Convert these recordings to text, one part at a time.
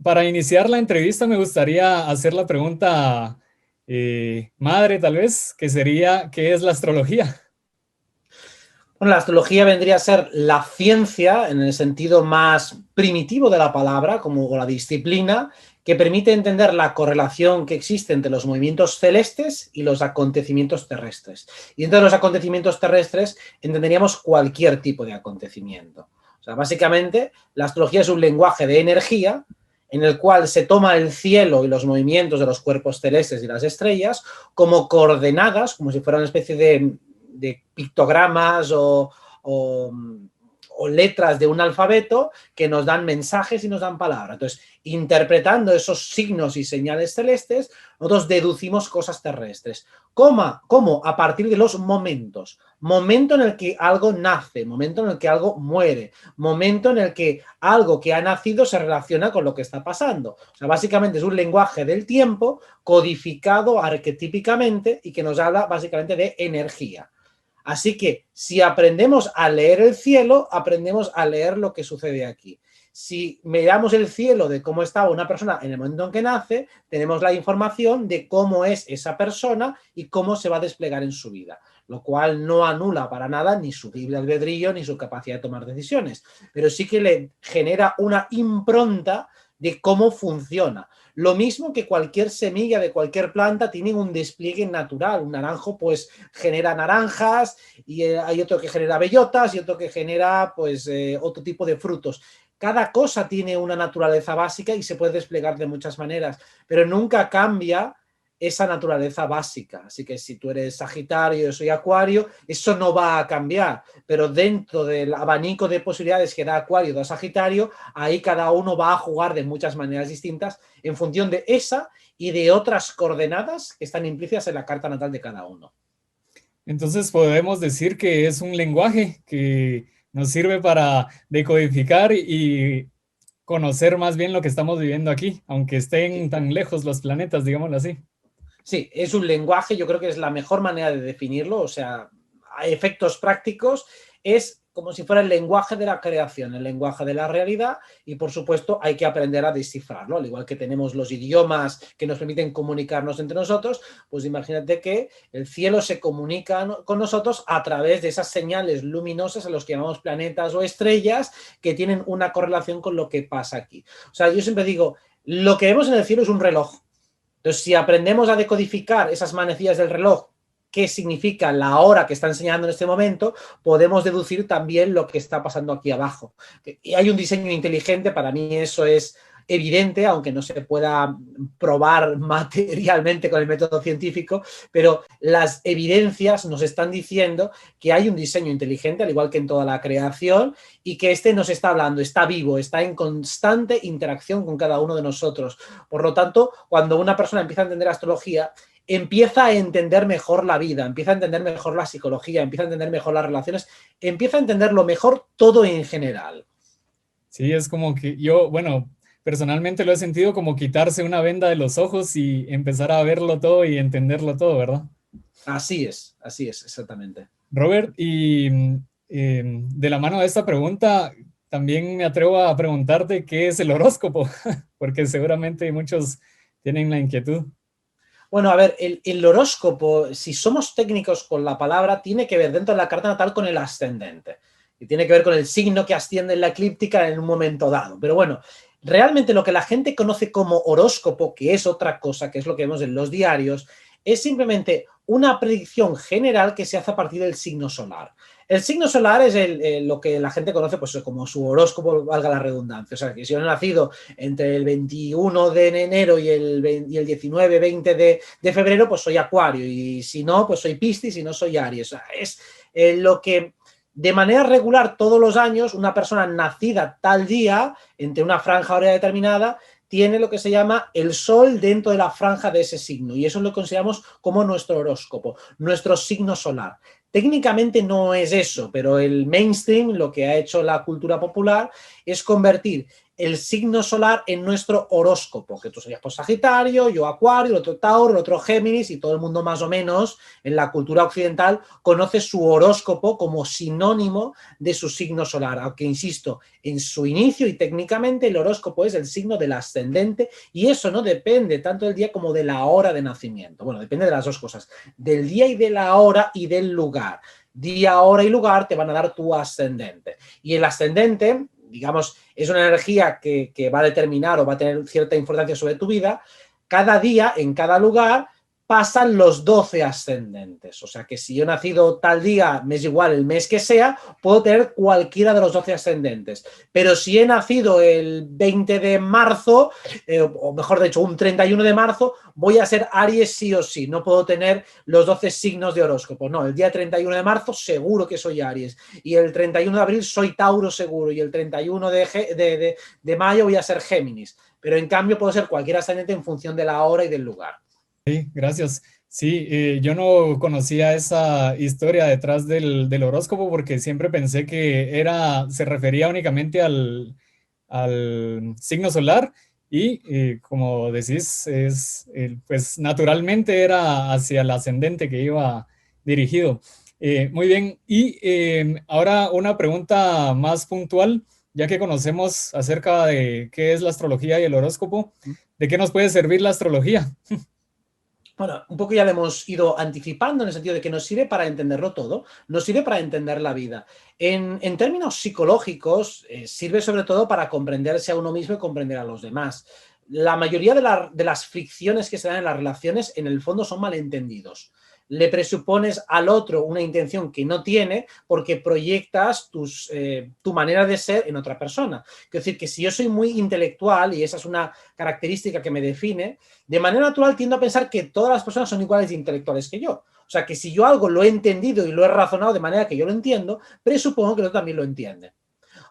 Para iniciar la entrevista me gustaría hacer la pregunta madre, tal vez, que sería, ¿qué es la astrología? Bueno, la astrología vendría a ser la ciencia en el sentido más primitivo de la palabra, como la disciplina, que permite entender la correlación que existe entre los movimientos celestes y los acontecimientos terrestres. Y entre los acontecimientos terrestres entenderíamos cualquier tipo de acontecimiento. O sea, básicamente, la astrología es un lenguaje de energía en el cual se toma el cielo y los movimientos de los cuerpos celestes y las estrellas como coordenadas, como si fuera una especie de pictogramas o letras de un alfabeto que nos dan mensajes y nos dan palabras. Entonces, interpretando esos signos y señales celestes, nosotros deducimos cosas terrestres. ¿Cómo? A partir de los momentos. Momento en el que algo nace, momento en el que algo muere, momento en el que algo que ha nacido se relaciona con lo que está pasando. O sea, básicamente es un lenguaje del tiempo codificado arquetípicamente y que nos habla básicamente de energía. Así que si aprendemos a leer el cielo, aprendemos a leer lo que sucede aquí. Si miramos el cielo de cómo estaba una persona en el momento en que nace, tenemos la información de cómo es esa persona y cómo se va a desplegar en su vida, lo cual no anula para nada ni su libre albedrío ni su capacidad de tomar decisiones, pero sí que le genera una impronta de cómo funciona. Lo mismo que cualquier semilla de cualquier planta tiene un despliegue natural. Un naranjo pues genera naranjas y hay otro que genera bellotas y otro que genera pues otro tipo de frutos. Cada cosa tiene una naturaleza básica y se puede desplegar de muchas maneras, pero nunca cambia esa naturaleza básica. Así que si tú eres Sagitario, yo soy Acuario, eso no va a cambiar, pero dentro del abanico de posibilidades que da Acuario, da Sagitario, ahí cada uno va a jugar de muchas maneras distintas en función de esa y de otras coordenadas que están implícitas en la carta natal de cada uno. Entonces podemos decir que es un lenguaje que nos sirve para decodificar y conocer más bien lo que estamos viviendo aquí, aunque estén Sí. tan lejos los planetas, digámoslo así. Sí, es un lenguaje, yo creo que es la mejor manera de definirlo, o sea, a efectos prácticos, es como si fuera el lenguaje de la creación, el lenguaje de la realidad, y por supuesto hay que aprender a descifrarlo, al igual que tenemos los idiomas que nos permiten comunicarnos entre nosotros, pues imagínate que el cielo se comunica con nosotros a través de esas señales luminosas a los que llamamos planetas o estrellas que tienen una correlación con lo que pasa aquí. O sea, yo siempre digo, lo que vemos en el cielo es un reloj. Entonces, si aprendemos a decodificar esas manecillas del reloj, qué significa la hora que está enseñando en este momento, podemos deducir también lo que está pasando aquí abajo. Y hay un diseño inteligente, para mí eso es evidente, aunque no se pueda probar materialmente con el método científico, pero las evidencias nos están diciendo que hay un diseño inteligente, al igual que en toda la creación, y que este nos está hablando, está vivo, está en constante interacción con cada uno de nosotros. Por lo tanto, cuando una persona empieza a entender astrología, empieza a entender mejor la vida, empieza a entender mejor la psicología, empieza a entender mejor las relaciones, empieza a entenderlo mejor todo en general. Sí, es como que yo, bueno, personalmente lo he sentido como quitarse una venda de los ojos y empezar a verlo todo y entenderlo todo, ¿verdad? Así es, exactamente. Robert, y de la mano de esta pregunta, también me atrevo a preguntarte qué es el horóscopo, porque seguramente muchos tienen la inquietud. Bueno, a ver, el horóscopo, si somos técnicos con la palabra, tiene que ver dentro de la carta natal con el ascendente. Y tiene que ver con el signo que asciende en la eclíptica en un momento dado. Pero bueno, realmente lo que la gente conoce como horóscopo, que es otra cosa, que es lo que vemos en los diarios, es simplemente una predicción general que se hace a partir del signo solar. El signo solar es lo que la gente conoce pues, como su horóscopo, valga la redundancia. O sea, que si yo he nacido entre el 21 de enero y el 19-20 de febrero, pues soy Acuario. Y si no, pues soy Piscis y no soy Aries. O sea, es lo que de manera regular todos los años una persona nacida tal día, entre una franja horaria determinada, tiene lo que se llama el sol dentro de la franja de ese signo. Y eso lo consideramos como nuestro horóscopo, nuestro signo solar. Técnicamente no es eso, pero el mainstream, lo que ha hecho la cultura popular, es convertir el signo solar en nuestro horóscopo, que tú serías pues Sagitario, yo Acuario, el otro Tauro, el otro Géminis, y todo el mundo más o menos en la cultura occidental conoce su horóscopo como sinónimo de su signo solar, aunque insisto, en su inicio y técnicamente el horóscopo es el signo del ascendente, y eso no depende tanto del día como de la hora de nacimiento. Bueno, depende de las dos cosas, del día y de la hora y del lugar. Día, hora y lugar te van a dar tu ascendente. Y el ascendente, digamos, es una energía que va a determinar o va a tener cierta importancia sobre tu vida. Cada día, en cada lugar, pasan los 12 ascendentes. O sea que si yo he nacido tal día, me es igual el mes que sea, puedo tener cualquiera de los 12 ascendentes. Pero si he nacido el 20 de marzo, o mejor dicho, un 31 de marzo, voy a ser Aries sí o sí. No puedo tener los 12 signos de horóscopo. No, el día 31 de marzo seguro que soy Aries. Y el 31 de abril soy Tauro seguro. Y el 31 de mayo voy a ser Géminis. Pero en cambio puedo ser cualquier ascendente en función de la hora y del lugar. Sí, gracias. Sí, yo no conocía esa historia detrás del horóscopo porque siempre pensé que se refería únicamente al signo solar y como decís, pues naturalmente era hacia el ascendente que iba dirigido. Muy bien, y ahora una pregunta más puntual, ya que conocemos acerca de qué es la astrología y el horóscopo, ¿de qué nos puede servir la astrología? Bueno, un poco ya lo hemos ido anticipando en el sentido de que nos sirve para entenderlo todo, nos sirve para entender la vida. En términos psicológicos, sirve sobre todo para comprenderse a uno mismo y comprender a los demás. La mayoría de las fricciones que se dan en las relaciones, en el fondo, son malentendidos. Le presupones al otro una intención que no tiene porque proyectas tu manera de ser en otra persona. Es decir, que si yo soy muy intelectual, y esa es una característica que me define, de manera natural tiendo a pensar que todas las personas son iguales de intelectuales que yo. O sea, que si yo algo lo he entendido y lo he razonado de manera que yo lo entiendo, presupongo que el otro también lo entiende.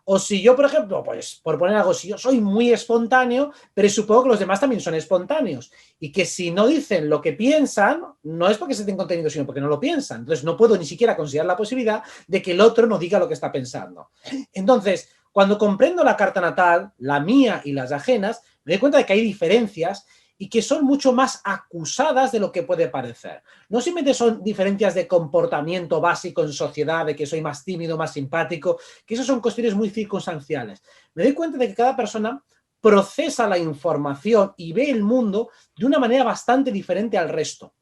O si yo, por ejemplo, pues por poner algo, si yo soy muy espontáneo, presupongo que los demás también son espontáneos. Y que si no dicen lo que piensan, no es porque se estén contenido, sino porque no lo piensan. Entonces no puedo ni siquiera considerar la posibilidad de que el otro no diga lo que está pensando. Entonces, cuando comprendo la carta natal, la mía y las ajenas, me doy cuenta de que hay diferencias y que son mucho más acusadas de lo que puede parecer. No simplemente son diferencias de comportamiento básico en sociedad, de que soy más tímido, más simpático, que esas son cuestiones muy circunstanciales. Me doy cuenta de que cada persona procesa la información y ve el mundo de una manera bastante diferente al resto.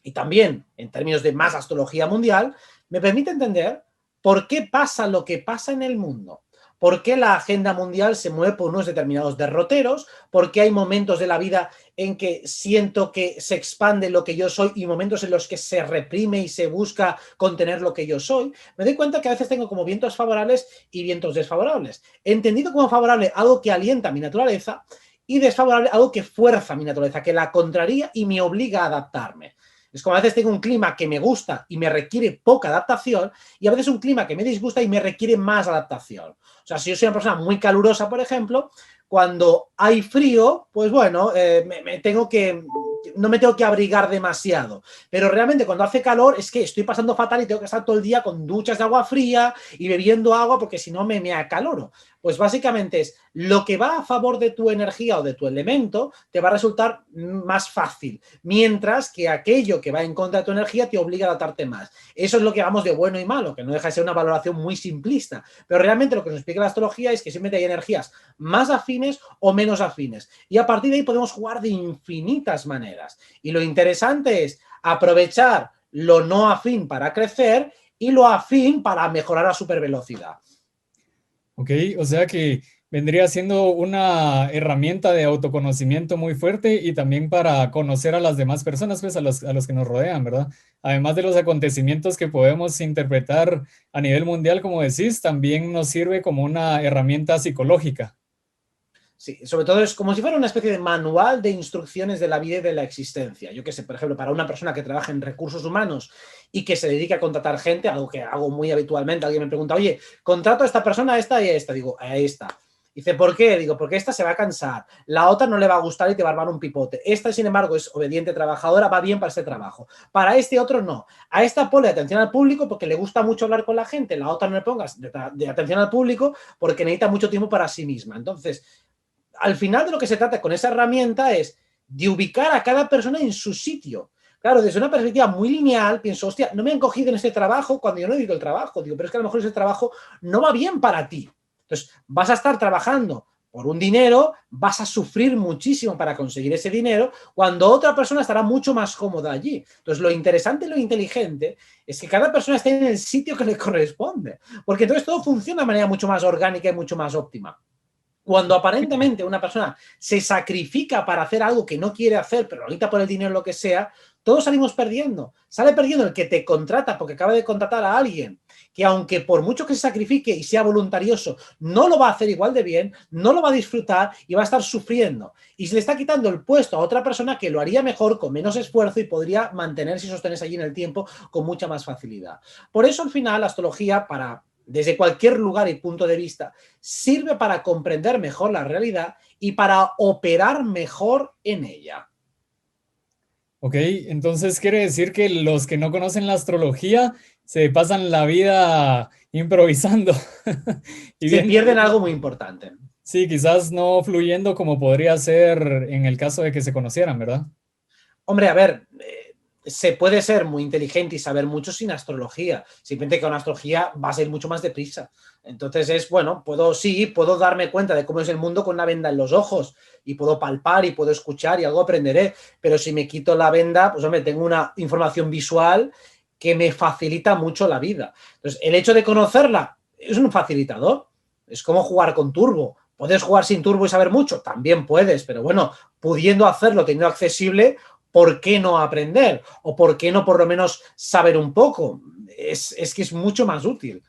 Y también, en términos de más astrología mundial, me permite entender por qué pasa lo que pasa en el mundo. ¿Por qué la agenda mundial se mueve por unos determinados derroteros? ¿Por qué hay momentos de la vida en que siento que se expande lo que yo soy y momentos en los que se reprime y se busca contener lo que yo soy? Me doy cuenta que a veces tengo como vientos favorables y vientos desfavorables. He entendido como favorable algo que alienta mi naturaleza y desfavorable algo que fuerza mi naturaleza, que la contraría y me obliga a adaptarme. Es como a veces tengo un clima que me gusta y me requiere poca adaptación, y a veces un clima que me disgusta y me requiere más adaptación. O sea, si yo soy una persona muy calurosa, por ejemplo, cuando hay frío, pues bueno, no me tengo que abrigar demasiado. Pero realmente cuando hace calor es que estoy pasando fatal y tengo que estar todo el día con duchas de agua fría y bebiendo agua porque si no me acaloro. Pues básicamente es lo que va a favor de tu energía o de tu elemento te va a resultar más fácil, mientras que aquello que va en contra de tu energía te obliga a adaptarte más. Eso es lo que llamamos de bueno y malo, que no deja de ser una valoración muy simplista, pero realmente lo que nos explica la astrología es que siempre hay energías más afines o menos afines, y a partir de ahí podemos jugar de infinitas maneras. Y lo interesante es aprovechar lo no afín para crecer y lo afín para mejorar a supervelocidad. Ok, o sea que vendría siendo una herramienta de autoconocimiento muy fuerte y también para conocer a las demás personas, pues a los que nos rodean, ¿verdad? Además de los acontecimientos que podemos interpretar a nivel mundial, como decís, también nos sirve como una herramienta psicológica. Sí, sobre todo es como si fuera una especie de manual de instrucciones de la vida y de la existencia. Yo qué sé, por ejemplo, para una persona que trabaja en recursos humanos y que se dedica a contratar gente, algo que hago muy habitualmente, alguien me pregunta, oye, contrato a esta persona, a esta y a esta. Digo, a esta. Dice, ¿por qué? Digo, porque esta se va a cansar, la otra no le va a gustar y te va a armar un pipote. Esta, sin embargo, es obediente, trabajadora, va bien para este trabajo. Para este otro no. A esta ponle atención al público porque le gusta mucho hablar con la gente, la otra no le pongas de atención al público porque necesita mucho tiempo para sí misma. Entonces, al final de lo que se trata con esa herramienta es de ubicar a cada persona en su sitio. Claro, desde una perspectiva muy lineal, pienso, hostia, no me han cogido en este trabajo cuando yo no digo el trabajo. Digo, pero es que a lo mejor ese trabajo no va bien para ti. Entonces, vas a estar trabajando por un dinero, vas a sufrir muchísimo para conseguir ese dinero, cuando otra persona estará mucho más cómoda allí. Entonces, lo interesante y lo inteligente es que cada persona esté en el sitio que le corresponde, porque entonces todo funciona de manera mucho más orgánica y mucho más óptima. Cuando aparentemente una persona se sacrifica para hacer algo que no quiere hacer, pero ahorita por el dinero o lo que sea, todos salimos perdiendo. Sale perdiendo el que te contrata porque acaba de contratar a alguien que, aunque por mucho que se sacrifique y sea voluntarioso, no lo va a hacer igual de bien, no lo va a disfrutar y va a estar sufriendo. Y se le está quitando el puesto a otra persona que lo haría mejor, con menos esfuerzo y podría mantenerse y sostenerse allí en el tiempo con mucha más facilidad. Por eso, al final, la astrología, desde cualquier lugar y punto de vista, sirve para comprender mejor la realidad y para operar mejor en ella. Ok, entonces quiere decir que los que no conocen la astrología se pasan la vida improvisando y Se viendo, pierden algo muy importante. sí, quizás no fluyendo como podría ser en el caso de que se conocieran, ¿verdad? Hombre, a ver, se puede ser muy inteligente y saber mucho sin astrología. Simplemente que con astrología vas a ir mucho más deprisa. Entonces es, bueno, puedo darme cuenta de cómo es el mundo con una venda en los ojos y puedo palpar y puedo escuchar y algo aprenderé. Pero si me quito la venda, pues hombre, tengo una información visual que me facilita mucho la vida. Entonces, el hecho de conocerla es un facilitador. Es como jugar con turbo. ¿Puedes jugar sin turbo y saber mucho? También puedes, pero bueno, pudiendo hacerlo, teniendo accesible, ¿por qué no aprender? ¿O por qué no por lo menos saber un poco? Es que es mucho más útil.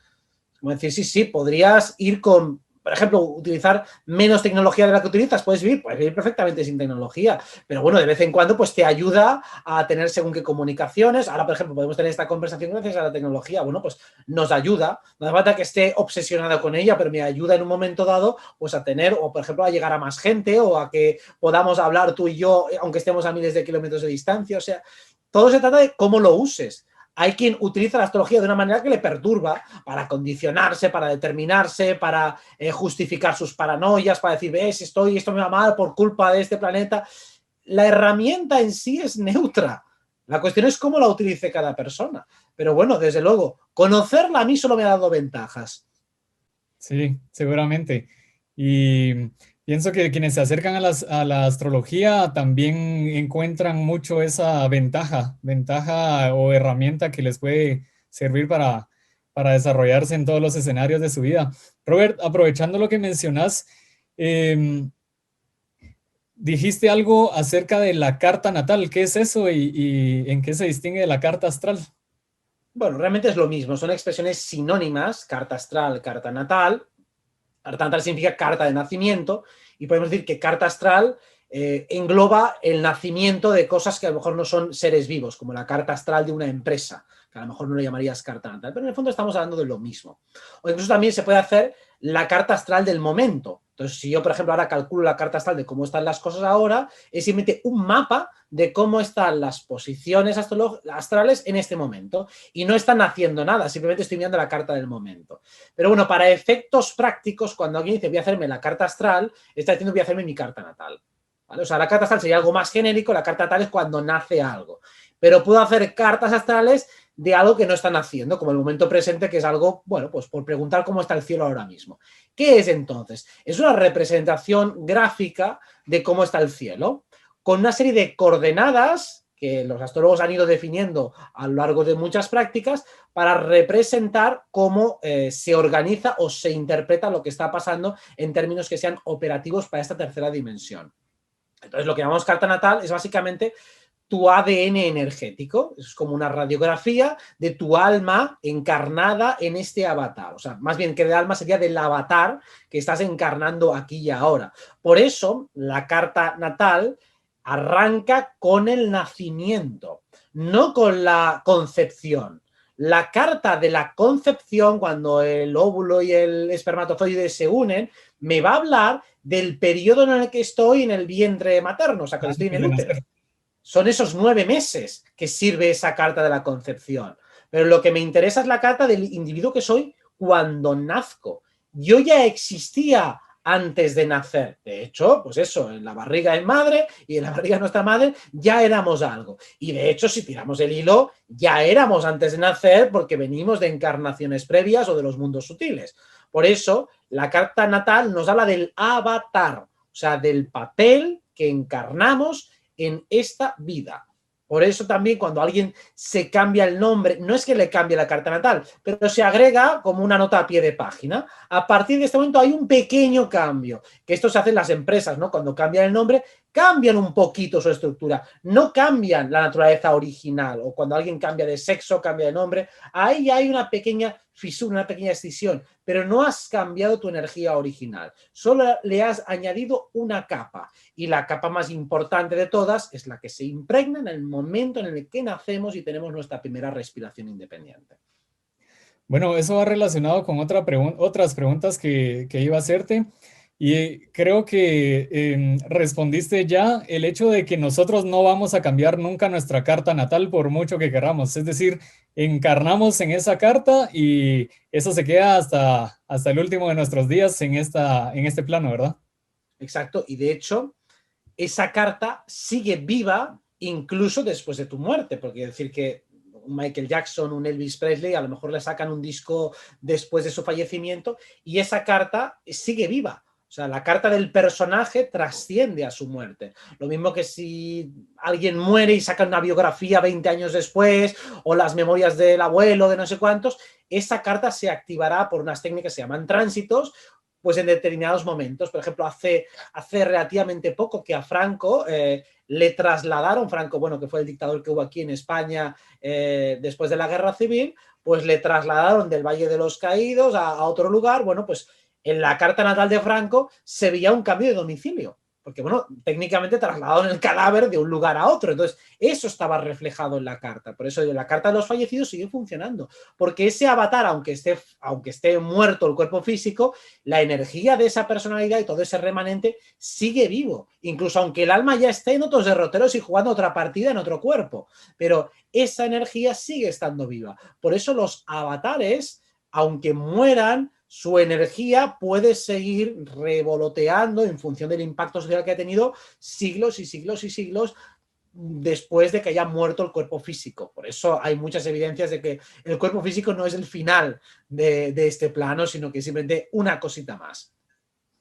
Como decir, sí, podrías ir con, por ejemplo, utilizar menos tecnología de la que utilizas. Puedes vivir perfectamente sin tecnología, pero bueno, de vez en cuando pues te ayuda a tener según qué comunicaciones. Ahora, por ejemplo, podemos tener esta conversación gracias a la tecnología. Bueno, pues nos ayuda. No hace falta que esté obsesionado con ella, pero me ayuda en un momento dado pues a tener, o por ejemplo, a llegar a más gente o a que podamos hablar tú y yo, aunque estemos a miles de kilómetros de distancia. O sea, todo se trata de cómo lo uses. Hay quien utiliza la astrología de una manera que le perturba para condicionarse, para determinarse, para justificar sus paranoias, para decir, ves, esto me va mal por culpa de este planeta. La herramienta en sí es neutra. La cuestión es cómo la utilice cada persona. Pero bueno, desde luego, conocerla a mí solo me ha dado ventajas. Sí, seguramente. Y pienso que quienes se acercan a la astrología también encuentran mucho esa ventaja o herramienta que les puede servir para desarrollarse en todos los escenarios de su vida. Robert, aprovechando lo que mencionas, em, dijiste algo acerca de la carta natal. ¿Qué es eso y en qué se distingue de la carta astral? Bueno, realmente es lo mismo, son expresiones sinónimas, carta astral, carta natal. Carta natal significa carta de nacimiento y podemos decir que carta astral engloba el nacimiento de cosas que a lo mejor no son seres vivos, como la carta astral de una empresa, que a lo mejor no lo llamarías carta natal, pero en el fondo estamos hablando de lo mismo. O incluso también se puede hacer la carta astral del momento. Entonces, si yo, por ejemplo, ahora calculo la carta astral de cómo están las cosas ahora, es simplemente un mapa de cómo están las posiciones astrales en este momento. Y no están haciendo nada, simplemente estoy mirando la carta del momento. Pero bueno, para efectos prácticos, cuando alguien dice voy a hacerme la carta astral, está diciendo voy a hacerme mi carta natal. ¿Vale? O sea, la carta astral sería algo más genérico, la carta natal es cuando nace algo. Pero puedo hacer cartas astrales de algo que no están haciendo, como el momento presente, que es algo, bueno, pues por preguntar cómo está el cielo ahora mismo. ¿Qué es entonces? Es una representación gráfica de cómo está el cielo, con una serie de coordenadas que los astrólogos han ido definiendo a lo largo de muchas prácticas para representar cómo se organiza o se interpreta lo que está pasando en términos que sean operativos para esta tercera dimensión. Entonces, lo que llamamos carta natal es básicamente tu ADN energético. Es como una radiografía de tu alma encarnada en este avatar. O sea, más bien que de alma sería del avatar que estás encarnando aquí y ahora. Por eso, la carta natal arranca con el nacimiento, no con la concepción. La carta de la concepción, cuando el óvulo y el espermatozoide se unen, me va a hablar del periodo en el que estoy en el vientre materno, o sea, que estoy en Antes el de útero. nacer. Son esos 9 meses que sirve esa carta de la concepción. Pero lo que me interesa es la carta del individuo que soy cuando nazco. Yo ya existía antes de nacer. De hecho, pues eso, en la barriga de madre y en la barriga de nuestra madre ya éramos algo. Y de hecho, si tiramos el hilo, ya éramos antes de nacer porque venimos de encarnaciones previas o de los mundos sutiles. Por eso, la carta natal nos habla del avatar, o sea, del papel que encarnamos en esta vida. Por eso también cuando alguien se cambia el nombre, no es que le cambie la carta natal, pero se agrega como una nota a pie de página. A partir de este momento hay un pequeño cambio, que esto se hace en las empresas, ¿no? Cuando cambian el nombre, cambian un poquito su estructura, no cambian la naturaleza original, o cuando alguien cambia de sexo, cambia de nombre, ahí hay una pequeña fisura, una pequeña escisión, pero no has cambiado tu energía original, solo le has añadido una capa, y la capa más importante de todas es la que se impregna en el momento en el que nacemos y tenemos nuestra primera respiración independiente. Bueno, eso va relacionado con otras preguntas que iba a hacerte. Y creo que respondiste ya el hecho de que nosotros no vamos a cambiar nunca nuestra carta natal por mucho que queramos. Es decir, encarnamos en esa carta y eso se queda hasta el último de nuestros días en este plano, ¿verdad? Exacto, y de hecho, esa carta sigue viva incluso después de tu muerte, porque decir que un Michael Jackson, un Elvis Presley, a lo mejor le sacan un disco después de su fallecimiento y esa carta sigue viva. O sea, la carta del personaje trasciende a su muerte. Lo mismo que si alguien muere y sacan una biografía 20 años después o las memorias del abuelo, de no sé cuántos, esa carta se activará por unas técnicas que se llaman tránsitos, pues en determinados momentos. Por ejemplo, hace relativamente poco que a Franco le trasladaron, Franco, bueno, que fue el dictador que hubo aquí en España después de la Guerra Civil, pues le trasladaron del Valle de los Caídos a otro lugar. Bueno, pues en la carta natal de Franco se veía un cambio de domicilio, porque, bueno, técnicamente trasladaron el cadáver de un lugar a otro. Entonces, eso estaba reflejado en la carta. Por eso la carta de los fallecidos sigue funcionando, porque ese avatar, aunque esté muerto el cuerpo físico, la energía de esa personalidad y todo ese remanente sigue vivo, incluso aunque el alma ya esté en otros derroteros y jugando otra partida en otro cuerpo, pero esa energía sigue estando viva. Por eso los avatares, aunque mueran, su energía puede seguir revoloteando en función del impacto social que ha tenido siglos y siglos y siglos después de que haya muerto el cuerpo físico. Por eso hay muchas evidencias de que el cuerpo físico no es el final de este plano, sino que es simplemente una cosita más.